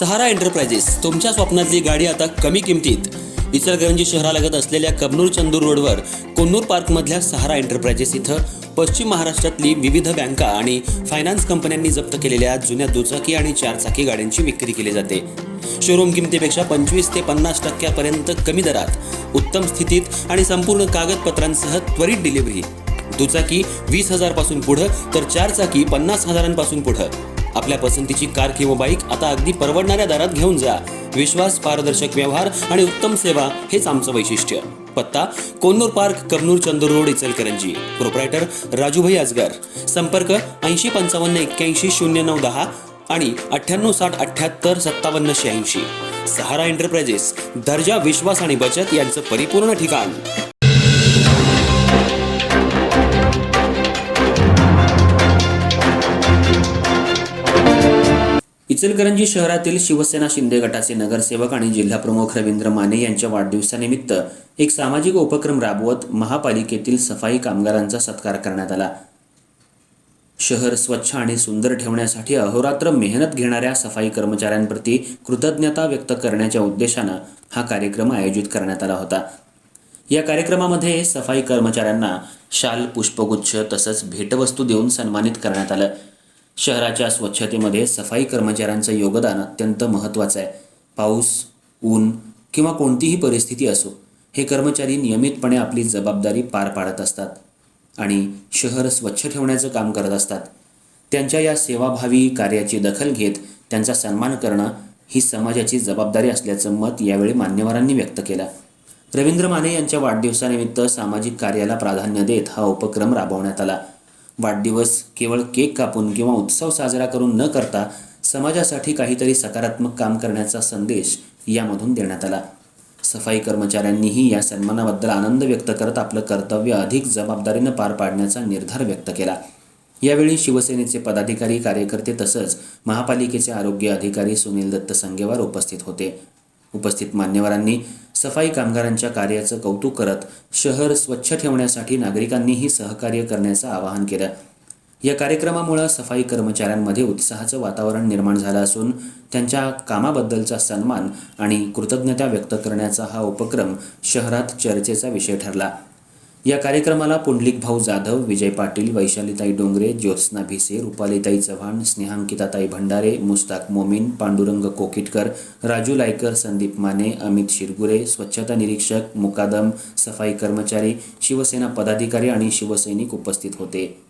सहारा enterprises तुमच्या स्वप्नातली गाडी आता कमी किमतीत. इचलकरंजी शहरालगत असलेल्या कबनूर चंदूर रोडवर कोन्नूर पार्कमधल्या सहारा एंटरप्राइजेस इथं पश्चिम महाराष्ट्रातली विविध बँका आणि फायनान्स कंपन्यांनी जप्त केलेल्या जुन्या दुचाकी आणि चारचाकी गाड्यांची विक्री केली जाते. शोरूम किमतीपेक्षा 25 ते 50% कमी दरात, उत्तम स्थितीत आणि संपूर्ण कागदपत्रांसह त्वरित डिलिव्हरी. दुचाकी 20,000 पासून पुढं तर चारचाकी 50,000 पुढं. आपल्या पसंतीची कार किंवा बाईक आता अगदी परवडणाऱ्या दरात घेऊन जा. विश्वास, पारदर्शक व्यवहार आणि उत्तम सेवा हेच आमचं वैशिष्ट्य. पत्ता Konnur park, Kabnur Chandur road, Ichalkaranji. Proprietor Rajubhai Ajgar. संपर्क 8055810910 आणि 9860785786. सहारा एंटरप्राइजेस, दर्जा, विश्वास आणि बचत यांचं परिपूर्ण ठिकाण. इचलकरंजी शहरातील शिवसेना शिंदे गटाचे नगरसेवक आणि जिल्हाप्रमुख रवींद्र माने यांच्या वाढदिवसानिमित्त एक सामाजिक उपक्रम राबवत महापालिकेतील सफाई कामगारांचा सत्कार करण्यात आला. शहर स्वच्छ आणि सुंदर ठेवण्यासाठी अहोरात्र मेहनत घेणाऱ्या सफाई कर्मचाऱ्यांप्रती कृतज्ञता व्यक्त करण्याच्या उद्देशानं हा कार्यक्रम आयोजित करण्यात आला होता. या कार्यक्रमामध्ये सफाई कर्मचाऱ्यांना शाल, पुष्पगुच्छ तसंच भेटवस्तू देऊन सन्मानित करण्यात आलं. शहराच्या स्वच्छतेमध्ये सफाई कर्मचाऱ्यांचं योगदान अत्यंत महत्त्वाचं आहे. पाऊस, ऊन किंवा कोणतीही परिस्थिती असो, हे कर्मचारी नियमितपणे आपली जबाबदारी पार पाडत असतात आणि शहर स्वच्छ ठेवण्याचं काम करत असतात. त्यांच्या या सेवाभावी कार्याची दखल घेत त्यांचा सन्मान करणं ही समाजाची जबाबदारी असल्याचं मत यावेळी मान्यवरांनी व्यक्त केलं. रवींद्र माने यांच्या वाढदिवसानिमित्त सामाजिक कार्याला प्राधान्य देत हा उपक्रम राबवण्यात आला. वाढदिवस केवळ केक कापून किंवा उत्सव साजरा करून न करता समाजासाठी काहीतरी सकारात्मक काम करण्याचा संदेश यामधून देण्यात आला. सफाई कर्मचाऱ्यांनीही या सन्मानाबद्दल आनंद व्यक्त करत आपलं कर्तव्य अधिक जबाबदारीनं पार पाडण्याचा निर्धार व्यक्त केला. यावेळी शिवसेनेचे पदाधिकारी, कार्यकर्ते तसंच महापालिकेचे आरोग्य अधिकारी सुनील दत्त संगेवार उपस्थित होते. उपस्थित मान्यवरांनी सफाई कामगारांच्या कार्याचं कौतुक करत शहर स्वच्छ ठेवण्यासाठी नागरिकांनीही सहकार्य करण्याचं आवाहन केलं. या कार्यक्रमामुळे सफाई कर्मचाऱ्यांमध्ये उत्साहाचं वातावरण निर्माण झालं असून त्यांच्या कामाबद्दलचा सन्मान आणि कृतज्ञता व्यक्त करण्याचा हा उपक्रम शहरात चर्चेचा विषय ठरला. या कार्यक्रमाला पुंडलिक भाऊ जाधव, विजय पाटील, वैशालीताई डोंगरे, ज्योत्स्ना भिसे, रुपालीताई चव्हाण, स्नेहांकिताताई भंडारे, मुस्ताक मोमीन, पांडुरंग कोकिटकर, राजू लायकर, संदीप माने, अमित शिरगुरे, स्वच्छता निरीक्षक, मुकादम, सफाई कर्मचारी, शिवसेना पदाधिकारी आणि शिवसैनिक उपस्थित होते.